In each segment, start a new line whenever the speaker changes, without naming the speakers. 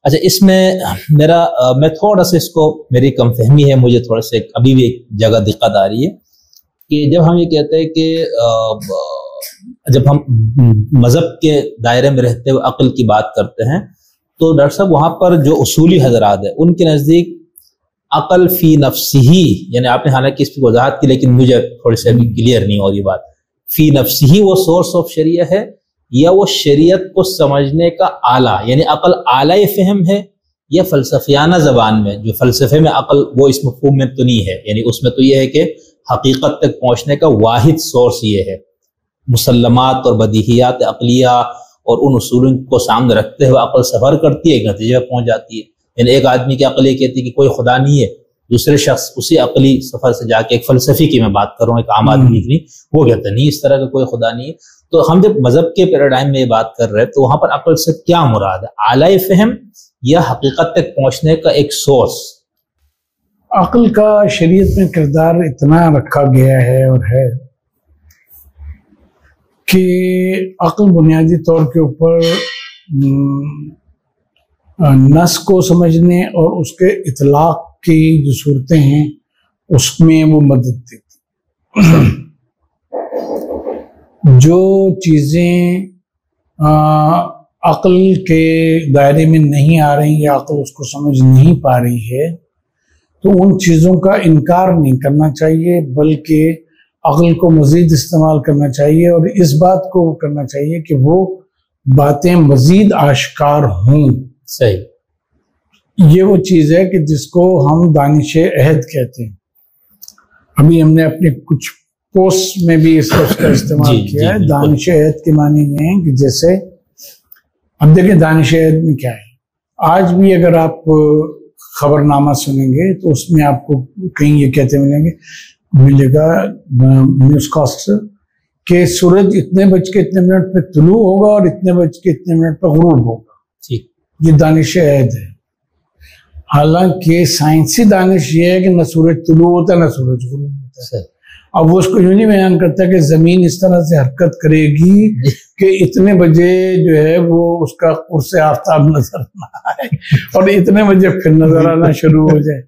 اچھا اس میں میں تھوڑا سا اس کو میری کم فہمی ہے، مجھے تھوڑا سا ابھی بھی ایک جگہ دقت آ رہی ہے کہ جب ہم یہ کہتے ہیں کہ جب ہم مذہب کے دائرے میں رہتے ہوئے عقل کی بات کرتے ہیں تو ڈاکٹر صاحب وہاں پر جو اصولی حضرات ہیں ان کے نزدیک عقل فی نفسی، یعنی آپ نے حالانکہ اس کی وضاحت کی لیکن مجھے تھوڑی سی ابھی کلیئر نہیں ہو رہی بات، فی نفسی وہ سورس آف شریعہ ہے یا وہ شریعت کو سمجھنے کا آلہ، یعنی عقل آلہ فہم ہے، یا فلسفیانہ زبان میں جو فلسفے میں عقل وہ اس مفہوم میں تو نہیں ہے، یعنی اس میں تو یہ ہے کہ حقیقت تک پہنچنے کا واحد سورس یہ ہے، مسلمات اور بدیہیات عقلیہ اور ان اصولوں کو سامنے رکھتے ہوئے عقل سفر کرتی ہے، ایک نتیجے پہ پہنچ جاتی ہے۔ یعنی ایک آدمی کی عقل یہ کہتی ہے کہ کوئی خدا نہیں ہے، دوسرے شخص اسی عقلی سفر سے جا کے ایک فلسفی کی میں بات کر رہا ہوں، ایک عام آدمی کی نہیں، وہ کہتا نہیں اس طرح کا کوئی خدا نہیں ہے۔ تو ہم جب مذہب کے پیراڈائم میں یہ بات کر رہے ہیں تو وہاں پر عقل سے کیا مراد ہے؟ اعلی فہم یا حقیقت تک پہنچنے کا ایک سورس؟
عقل کا شریعت میں کردار اتنا رکھا گیا ہے اور ہے کہ عقل بنیادی طور کے اوپر نص کو سمجھنے اور اس کے اطلاق کی جو صورتیں ہیں اس میں وہ مدد دیتی۔ جو چیزیں عقل کے دائرے میں نہیں آ رہی یا عقل اس کو سمجھ نہیں پا رہی ہے تو ان چیزوں کا انکار نہیں کرنا چاہیے، بلکہ عقل کو مزید استعمال کرنا چاہیے اور اس بات کو کرنا چاہیے کہ وہ باتیں مزید آشکار ہوں۔
صحیح،
یہ وہ چیز ہے کہ جس کو ہم دانش عہد کہتے ہیں۔ ابھی ہم نے اپنے کچھ پوسٹ میں بھی اس لفظ کا استعمال کیا ہے۔ دانش عہد کے معنی یہ ہیں کہ جیسے اب دیکھیں دانش عہد میں کیا ہے، آج بھی اگر آپ خبر نامہ سنیں گے تو اس میں آپ کو کہیں یہ کہتے ملے گا نیوز کاسٹ کہ سورج اتنے بج کے اتنے منٹ پہ طلوع ہوگا اور اتنے بج کے اتنے منٹ پہ غروب ہوگا۔ یہ دانش عہد ہے۔ حالانکہ سائنسی دانش یہ ہے کہ نہ سورج طلوع ہوتا ہے نہ سورج غروب ہوتا ہے۔ اب وہ اس کو یوں نہیں بیان کرتا کہ زمین اس طرح سے حرکت کرے گی کہ اتنے بجے جو ہے وہ اس کا قرص آفتاب نظر نہ آئے اور اتنے بجے پھر نظر آنا شروع ہو جائے۔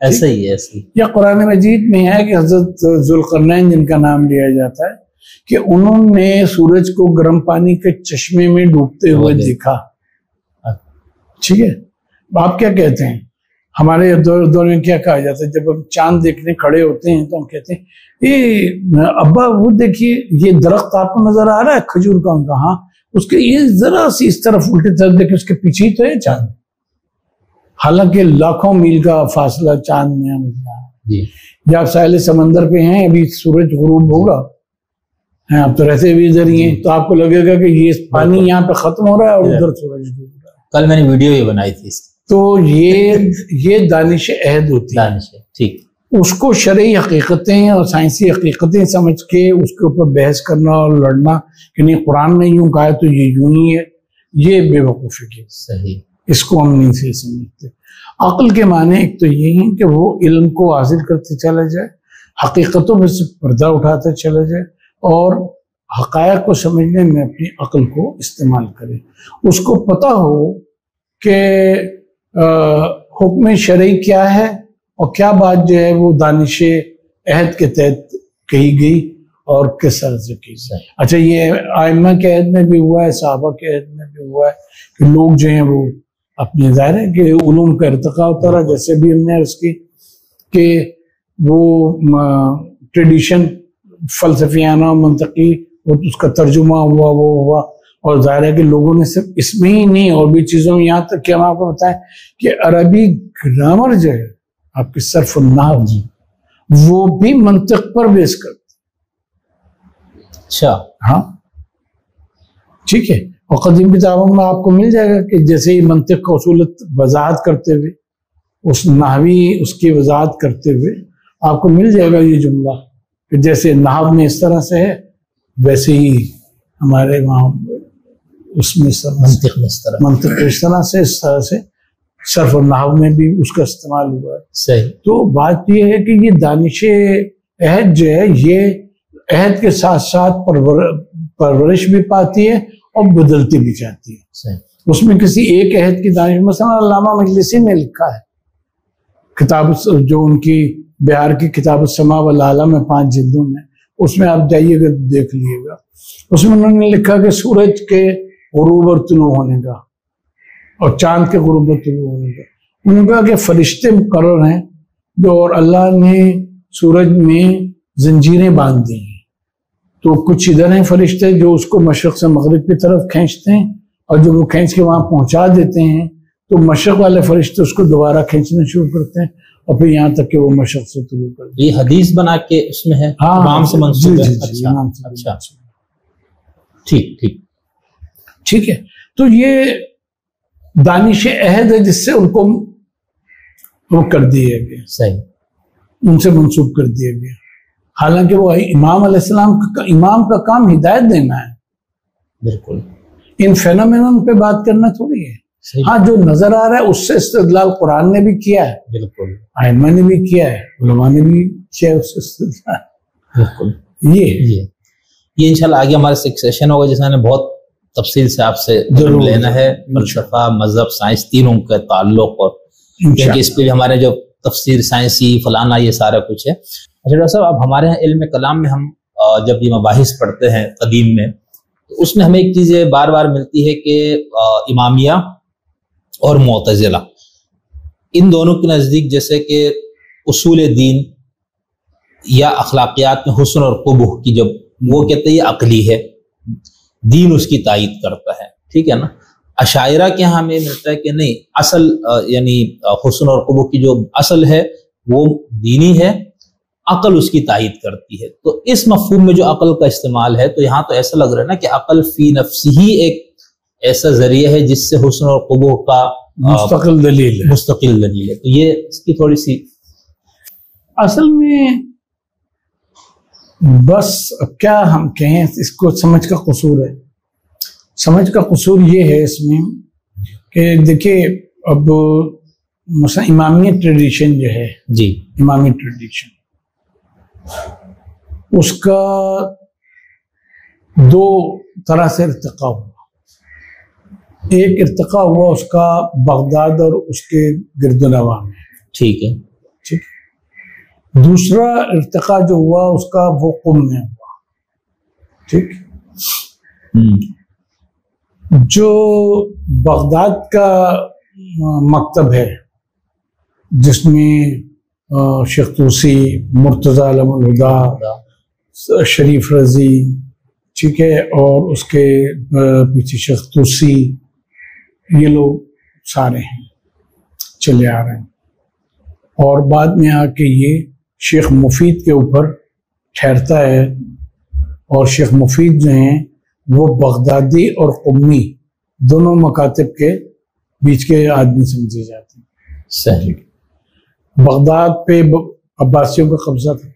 ایسا ہی ہے۔
یا قرآن مجید میں ہے کہ حضرت ذوالقرنین جن کا نام لیا جاتا ہے کہ انہوں نے سورج کو گرم پانی کے چشمے میں ڈوبتے ہوئے دیکھا۔ ٹھیک ہے، آپ کیا کہتے ہیں؟ ہمارے دور میں کیا کہا جاتا ہے جب ہم چاند دیکھنے کھڑے ہوتے ہیں تو ہم کہتے ہیں ابا وہ دیکھیے یہ درخت آپ کو نظر آ رہا ہے کھجور کا؟ کہاں؟ اس کے یہ ذرا سی اس طرف الٹی طرف دیکھیں اس کے پیچھے ہی تو ہے چاند، حالانکہ لاکھوں میل کا فاصلہ چاند میں ہے۔ یا آپ ساحل سمندر پہ ہیں، ابھی سورج غروب ہوگا، آپ تو رہتے بھی ادھر ہی ہیں، تو آپ کو لگے گا کہ یہ پانی یہاں پہ ختم ہو رہا ہے اور ادھر سورج ڈوب رہا ہے۔
کل میں نے ویڈیو یہ بنائی تھی
تو یہ دانش عہد ہوتی ہے۔
ٹھیک،
اس کو شرعی حقیقتیں اور سائنسی حقیقتیں سمجھ کے اس کے اوپر بحث کرنا اور لڑنا کہ نہیں قرآن نے یوں کہا ہے تو یہ یوں ہی ہے، یہ بے وقوفی کی۔
صحیح،
اس کو ہم نہیں صحیح سمجھتے۔ عقل کے معنی ایک تو یہ ہے کہ وہ علم کو حاصل کرتے چلا جائے، حقیقتوں میں سے پردہ اٹھاتے چلا جائے اور حقائق کو سمجھنے میں اپنی عقل کو استعمال کرے۔ اس کو پتہ ہو کہ حکم شرعی کیا ہے اور کیا بات جو ہے وہ دانش عہد کے تحت کہی گئی اور کس طرح سے کی جائے۔ اچھا یہ ائمہ کے عہد میں بھی ہوا ہے، صحابہ کے عہد میں بھی ہوا ہے کہ لوگ جو ہیں وہ اپنے ظاہر ہے کہ علوم کا ارتقاء ہوتا رہا، جیسے بھی ہم نے عرض کی کہ وہ ٹریڈیشن فلسفیانہ منطقی اس کا ترجمہ ہوا وہ ہوا، اور ظاہر ہے کہ لوگوں نے صرف اس میں ہی نہیں اور بھی چیزوں میں، یہاں تک کہ ہم آپ کو بتائیں کہ عربی گرامر جو ہے آپ کی صرف النحو وہ بھی منطق پر بیس کرتے۔
اچھا،
ہاں ٹھیک ہے، اور قدیم کتابوں میں آپ کو مل جائے گا کہ جیسے ہی منطق کا اصول وضاحت کرتے ہوئے اس نحوی اس کی وضاحت کرتے ہوئے آپ کو مل جائے گا یہ جملہ کہ جیسے نحو میں اس طرح سے ہے ویسے ہی ہمارے وہاں اس میں منطق اس طرح سے صرف اور نحو میں بھی اس کا استعمال ہوا ہے۔
صحیح،
تو بات یہ ہے کہ یہ دانش عہد جو ہے یہ عہد کے ساتھ ساتھ پرورش بھی پاتی ہے اور بدلتی بھی جاتی ہے۔ اس میں کسی ایک عہد کی دانش، مثلا علامہ مجلسی نے لکھا ہے کتاب جو ان کی بہار کی کتاب السماء والعالی میں 5 جلدوں میں، اس میں آپ جائیے گا دیکھ لیے گا، اس میں انہوں نے لکھا کہ سورج کے غروب اور طلوع ہونے کا اور چاند کے غروب اور طلوع ہونے کا، انہوں نے کہا کہ فرشتے مقرر ہیں جو، اور اللہ نے سورج میں زنجیریں باندھ دی ہیں، تو کچھ ادھر ہیں فرشتے جو اس کو مشرق سے مغرب کی طرف کھینچتے ہیں، اور جب وہ کھینچ کے وہاں پہنچا دیتے ہیں تو مشرق والے فرشتے اس کو دوبارہ کھینچنا شروع کرتے ہیں، اور پھر یہاں تک کہ وہ مشرق سے طلوع کرتے ہیں۔
یہ حدیث بنا کے اس میں ہے، امام سے منسوب ہے؟ اچھا،
ٹھیک ہے، تو یہ دانش عہد ہے جس سے ان کو وہ کر دیا گیا،
صحیح،
ان سے منسوب کر دیا گیا، حالانکہ وہ امام علیہ السلام کا، امام کا کام ہدایت دینا ہے،
بالکل،
ان فینومینن پہ بات کرنا تھوڑی ہے۔ ہاں جو نظر آ رہا ہے اس سے استدلال قرآن نے بھی کیا ہے،
بالکل،
ائمہ نے بھی کیا ہے، علماء نے بھی کیا ہے، اس سے استدلال،
بالکل، یہ انشاءاللہ آگے ہمارا ایک سیشن ہوگا جس میں بہت تفصیل سے آپ سے لینا ہے، فلسفہ، مذہب، سائنس، تینوں کا تعلق، اور کیونکہ اس پہ بھی ہمارے جو تفسیر سائنسی فلانا یہ سارا کچھ ہے۔ اچھا ڈاکٹر صاحب، اب ہمارے یہاں علم کلام میں ہم جب یہ مباحث پڑھتے ہیں قدیم میں، تو اس میں ہمیں ایک چیز بار بار ملتی ہے کہ امامیہ اور معتزلہ، ان دونوں کے نزدیک جیسے کہ اصول دین یا اخلاقیات میں حسن اور قبح کی جب وہ کہتے ہیں یہ عقلی ہے، دین اس کی تائید کرتا ہے، ٹھیک ہے نا۔ اشاعرہ کے ہاں ہمیں ملتا ہے کہ نہیں، اصل یعنی حسن اور قبح کی جو اصل ہے وہ دینی ہے، عقل اس کی تائید کرتی ہے۔ تو اس مفہوم میں جو عقل کا استعمال ہے، تو یہاں تو ایسا لگ رہا ہے نا کہ عقل فی نفس ہی ایک ایسا ذریعہ ہے جس سے حسن اور قبح کا
مستقل دلیل
ہے، تو یہ اس کی تھوڑی سی
اصل میں بس کیا ہم کہیں، اس کو سمجھ کا قصور ہے۔ سمجھ کا قصور یہ ہے اس میں کہ دیکھیے، اب مثلا امامی ٹریڈیشن جو ہے،
جی،
امامی ٹریڈیشن، اس کا 2 طرح سے ارتقاء ہوا۔ ایک ارتقاء ہوا اس کا بغداد اور اس کے گرد و نواح میں،
ٹھیک ہے،
دوسرا ارتقاء جو ہوا اس کا وہ قم میں ہوا، ٹھیک۔ جو بغداد کا مکتب ہے جس میں شیخ طوسی، مرتضی علم الہدیٰ، شریف رضی، ٹھیک ہے، اور اس کے پیچھے شیخ طوسی، یہ لوگ سارے ہیں چلے آ رہے ہیں، اور بعد میں آ کے یہ شیخ مفید کے اوپر ٹھہرتا ہے، اور شیخ مفید جو ہیں وہ بغدادی اور قمی دونوں مکاتب کے بیچ کے آدمی سمجھے جاتے ہیں۔
صحیح،
بغداد پہ عباسیوں کا قبضہ تھا،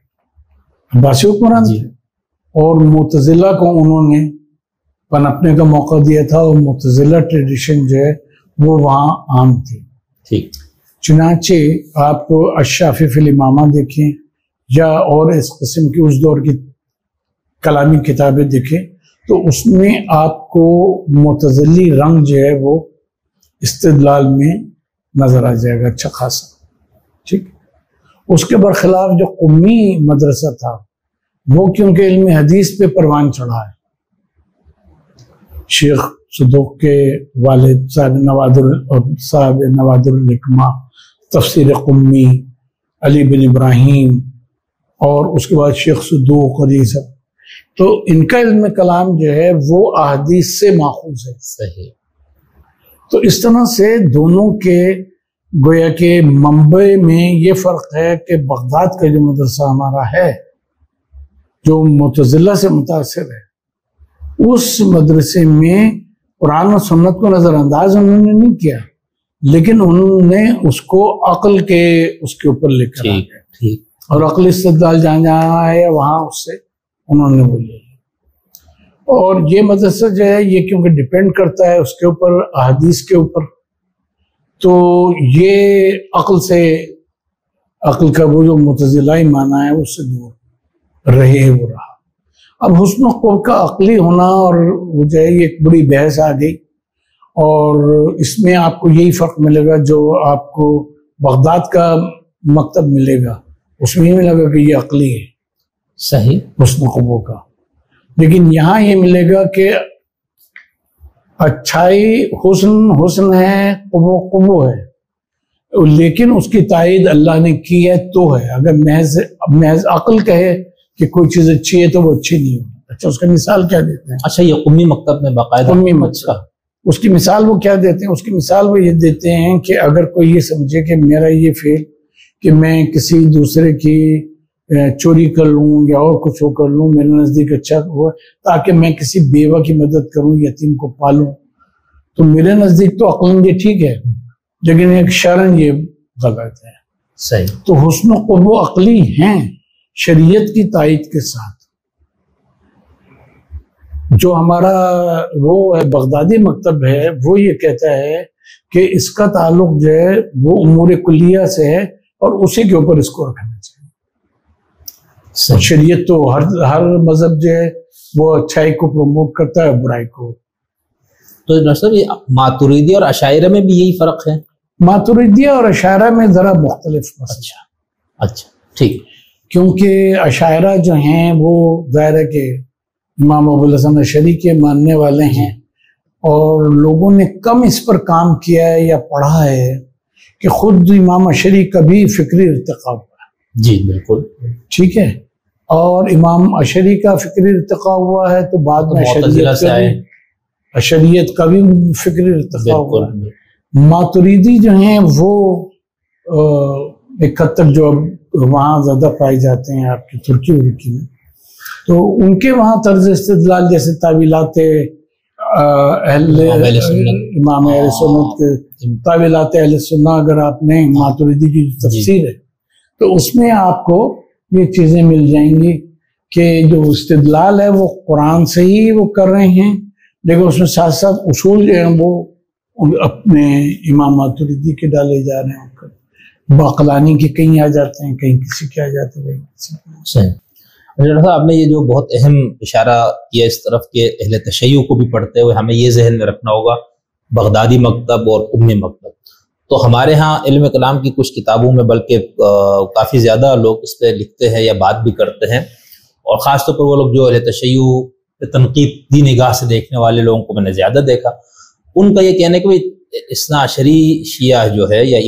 عباسی حکمران تھے، اور معتزلہ کو انہوں نے پنپنے کا موقع دیا تھا، اور معتزلہ ٹریڈیشن جو ہے وہ وہاں عام تھی،
ٹھیک۔
چنانچہ آپ کو الشافی فی الامامہ دیکھیں یا اور اس قسم کی اس دور کی کلامی کتابیں دیکھیں، تو اس میں آپ کو معتزلی رنگ جو ہے وہ استدلال میں نظر آ جائے گا اچھا خاصا، ٹھیک۔ اس کے برخلاف جو قمی مدرسہ تھا وہ کیونکہ علم حدیث پہ پروان چڑھا ہے، شیخ صدوق کے والد صاحب نوادر الحکمہ، تفسیر قمی، علی بن ابراہیم، اور اس کے بعد شیخ صدوق اور یہ سب، تو ان کا علم کلام جو ہے وہ احادیث سے ماخوذ ہے،
صحیح۔
تو اس طرح سے دونوں کے گویا کہ منبع میں یہ فرق ہے کہ بغداد کا جو مدرسہ ہمارا ہے جو معتزلہ سے متاثر ہے، اس مدرسے میں قرآن و سنت کو نظر انداز انہوں نے نہیں کیا، لیکن انہوں نے اس کو عقل کے اس کے اوپر لے کر
ٹھیک،
اور عقل استدلال جہاں ہے وہاں اس سے انہوں نے بولے۔ اور یہ مدرسہ جو ہے یہ کیونکہ ڈیپینڈ کرتا ہے اس کے اوپر، احادیث کے اوپر، تو یہ عقل کا وہ جو معتزلہ معنی ہے اس سے دور رہے وہ رہا۔ اب حسن و قبح کا عقلی ہونا اور وہ جو ہے یہ ایک بڑی بحث آ گئی، اور اس میں آپ کو یہی فرق ملے گا جو آپ کو بغداد کا مکتب ملے گا، اس میں یہ ملے گا کہ یہ عقلی ہے،
صحیح،
حسن قبو کا. لیکن یہاں یہ ملے گا کہ اچھائی حسن ہے، قبو ہے، لیکن اس کی تائید اللہ نے کی ہے تو ہے. اگر محض عقل کہے کہ کوئی چیز اچھی ہے تو وہ اچھی نہیں ہوگی. اچھا اس کا مثال کیا دیتے ہیں؟
اچھا یہ قمی مکتب میں باقاعدہ
قمی مکتب، اس کی مثال وہ کیا دیتے ہیں؟ اس کی مثال وہ یہ دیتے ہیں کہ اگر کوئی یہ سمجھے کہ میرا یہ فعل کہ میں کسی دوسرے کی چوری کر لوں یا اور کچھ ہو کر لوں، میرے نزدیک اچھا ہو تاکہ میں کسی بیوہ کی مدد کروں، یتیم کو پالوں، تو میرے نزدیک تو عقلاً یہ ٹھیک ہے، لیکن ایک شرعاً یہ غلط ہے.
صحیح.
تو حسن و قبو عقلی ہیں شریعت کی تائید کے ساتھ. جو ہمارا وہ بغدادی مکتب ہے وہ یہ کہتا ہے کہ اس کا تعلق جو ہے وہ امور کلیہ سے ہے اور اسی کے اوپر اس کو رکھنا چاہیے. شریعت تو ہر مذہب جو ہے وہ اچھائی کو پروموٹ کرتا ہے، برائی کو.
تو نصر یہ ماتریدی اور اشاعرہ میں بھی یہی فرق ہے؟
ماتریدیہ اور اشاعرہ میں ذرا مختلف.
اچھا ٹھیک.
کیونکہ اشاعرہ جو ہیں وہ ظاہر ہے کہ امام ابو الحسن اشعری کے ماننے والے ہیں، اور لوگوں نے کم اس پر کام کیا ہے یا پڑھا ہے کہ خود امام اشعری کا بھی فکری ارتقا ہوا ہے.
جی بالکل ٹھیک ہے.
اور امام اشعری کا فکری ارتقا ہوا ہے تو بعد میں اشعریت کا بھی فکری ارتقا ہوا ہے. ماتریدی جو ہیں وہ ایک حد تک جو وہاں زیادہ پائے جاتے ہیں آپ کی ترکی ورکی میں، تو ان کے وہاں طرز استدلال جیسے تعویلات امام اہل سنت کے تعویلات اہل سنت، اگر آپ نے ماتریدی کی تفسیر ہے تو اس میں آپ کو یہ چیزیں مل جائیں گی کہ جو استدلال ہے وہ قرآن سے ہی وہ کر رہے ہیں، لیکن اس میں ساتھ ساتھ اصول جو ہیں وہ اپنے امام ماتریدی کے ڈالے جا رہے ہیں. باقلانی کے کہیں آ جاتے ہیں، کہیں کسی کے آ جاتے ہیں.
صحیح. صاحب آپ نے یہ جو بہت اہم اشارہ کیا اس طرف کہ اہل تشیع کو بھی پڑھتے ہوئے ہمیں یہ ذہن میں رکھنا ہوگا بغدادی مکتب اور امی مکتب. تو ہمارے ہاں علم کلام کی کچھ کتابوں میں بلکہ کافی زیادہ لوگ اس پہ لکھتے ہیں یا بات بھی کرتے ہیں، اور خاص طور پر وہ لوگ جو اہل تشیع تنقیدی نگاہ سے دیکھنے والے لوگوں کو میں نے زیادہ دیکھا. ان کا یہ کہنا ہے کہ اثنا عشری شیعہ جو ہے یا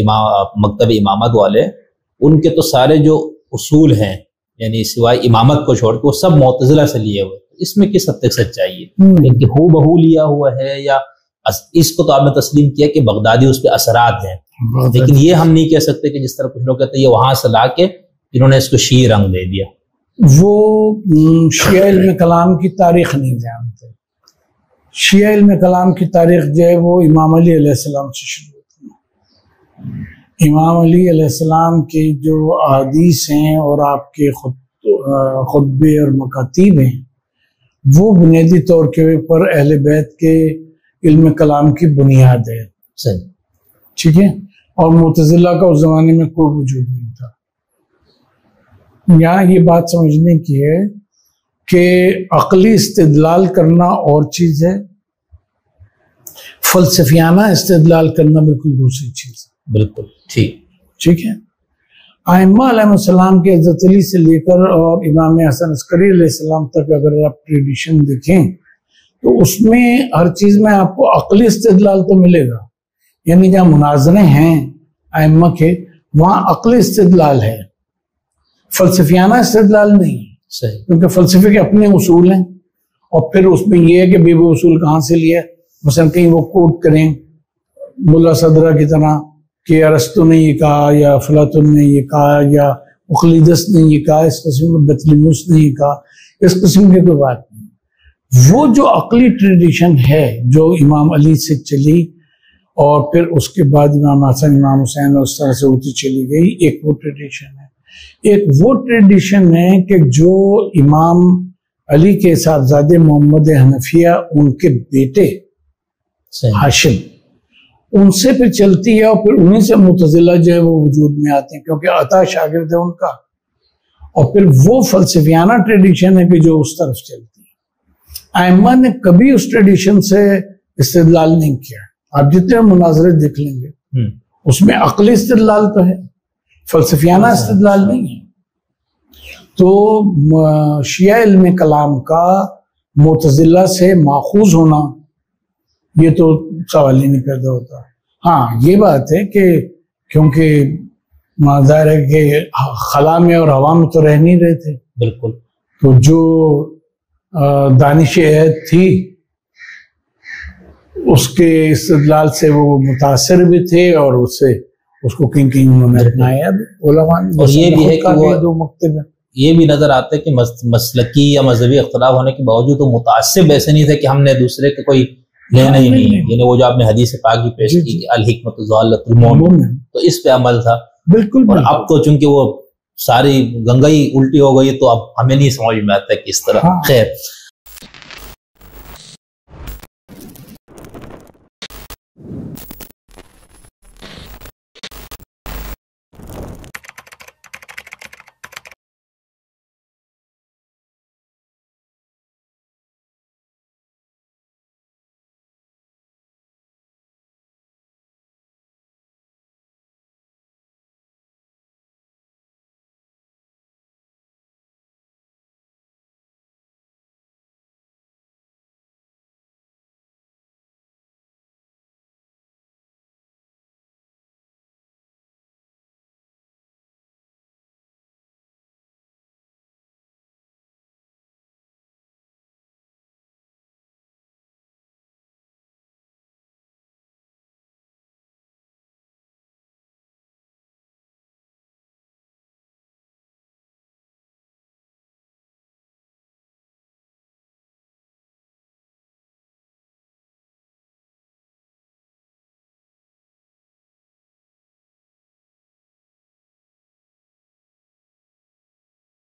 مکتب امامت والے، ان کے تو سارے جو اصول ہیں یعنی سوائے امامت کو چھوڑ کے وہ سب معتزلہ سے لیے ہوئے. اس میں کس حد تک سچائی ہے کہ ہو بہو لیا ہوا ہے، یا اس کو تو آپ نے تسلیم کیا کہ بغدادی اس پہ اثرات ہیں، لیکن یہ ہم نہیں کہہ سکتے کہ جس طرح کچھ لوگ کہتے ہیں یہ وہاں سے لا کے انہوں نے اس کو شیعہ رنگ دے دیا.
وہ شیعہ علم کلام کی تاریخ نہیں جانتے. شیعہ علم کلام کی تاریخ جو ہے وہ امام علی علیہ السلام سے شروع ہوتی ہے. امام علی علیہ السلام کے جو احادیث ہیں اور آپ کے خطبے اور مکاتیب ہیں وہ بنیادی طور کے اوپر اہل بیت کے علم کلام کی بنیاد ہے.
صحیح
ٹھیک ہے. اور معتزلہ کا اس زمانے میں کوئی وجود نہیں تھا. یہاں یہ بات سمجھنے کی ہے کہ عقلی استدلال کرنا اور چیز ہے، فلسفیانہ استدلال کرنا بالکل دوسری چیز ہے.
بالکل ٹھیک
ہے. ائمہ علیہ السلام کے حضرت علی سے لے کر اور امام حسن عسکری علیہ السلام تک اگر آپ ٹریڈیشن دیکھیں تو اس میں ہر چیز میں آپ کو عقلی استدلال تو ملے گا. یعنی جہاں مناظرے ہیں ائمہ کے وہاں عقلی استدلال ہے، فلسفیانہ استدلال نہیں.
صحیح.
کیونکہ فلسفے کے اپنے اصول ہیں، اور پھر اس میں یہ ہے کہ وہ اصول کہاں سے لیا. مثلا کہیں وہ کوٹ کریں ملا صدرہ کی طرح کہ ارسطو نے یہ کہا یا افلاطون نے یہ کہا یا اقلیدس نے یہ کہا، اس قسم میں بطلیموس نے یہ کہا، اس قسم کی کوئی بات نہیں. وہ جو عقلی ٹریڈیشن ہے جو امام علی سے چلی اور پھر اس کے بعد امام حسن امام حسین اور اس طرح سے ہوتی چلی گئی، ایک وہ ٹریڈیشن ہے. ایک وہ ٹریڈیشن ہے کہ جو امام علی کے صاحبزادے محمد حنفیہ ان کے بیٹے ہاشم ان سے پھر چلتی ہے، اور پھر انہیں سے معتزلہ جو ہے وہ وجود میں آتے ہیں کیونکہ عطا شاگرد ہے ان کا. اور پھر وہ فلسفیانہ ٹریڈیشن ہے کہ جو اس طرف چلتی ہے. ائمہ نے کبھی اس ٹریڈیشن سے استدلال نہیں کیا. آپ جتنے مناظرے دیکھ لیں گے اس میں عقلی استدلال تو ہے، فلسفیانہ استدلال نہیں ہے. تو شیعہ علم کلام کا معتزلہ سے ماخوذ ہونا یہ تو سوال ہی نہیں پیدا ہوتا. ہاں یہ بات ہے کہ کیونکہ ظاہر ہے کہ خلا میں اور ہوا میں تو رہ نہیں رہے تھے.
بالکل.
تو جو دانش عہد تھی اس کے استدلال سے وہ متاثر بھی تھے اور اس کو کہیں کہیں انہوں نے اپنایا بھی علماء.
اور یہ بھی ہے کہ وہ
دو مکتب
یہ بھی نظر آتا ہے کہ مسلکی یا مذہبی اختلاف ہونے کے باوجود وہ متعصب ایسے نہیں تھے کہ ہم نے دوسرے کے کوئی لینا ہی نہیں. یعنی وہ جو آپ نے حدیث پاک بھی پیش کی الحکمت ضالۃ المؤمن، تو اس پہ عمل تھا. بالکل. اور اب تو چونکہ وہ ساری گنگا ہی الٹی ہو گئی تو اب ہمیں نہیں سمجھ میں آتا کہ اس طرح. خیر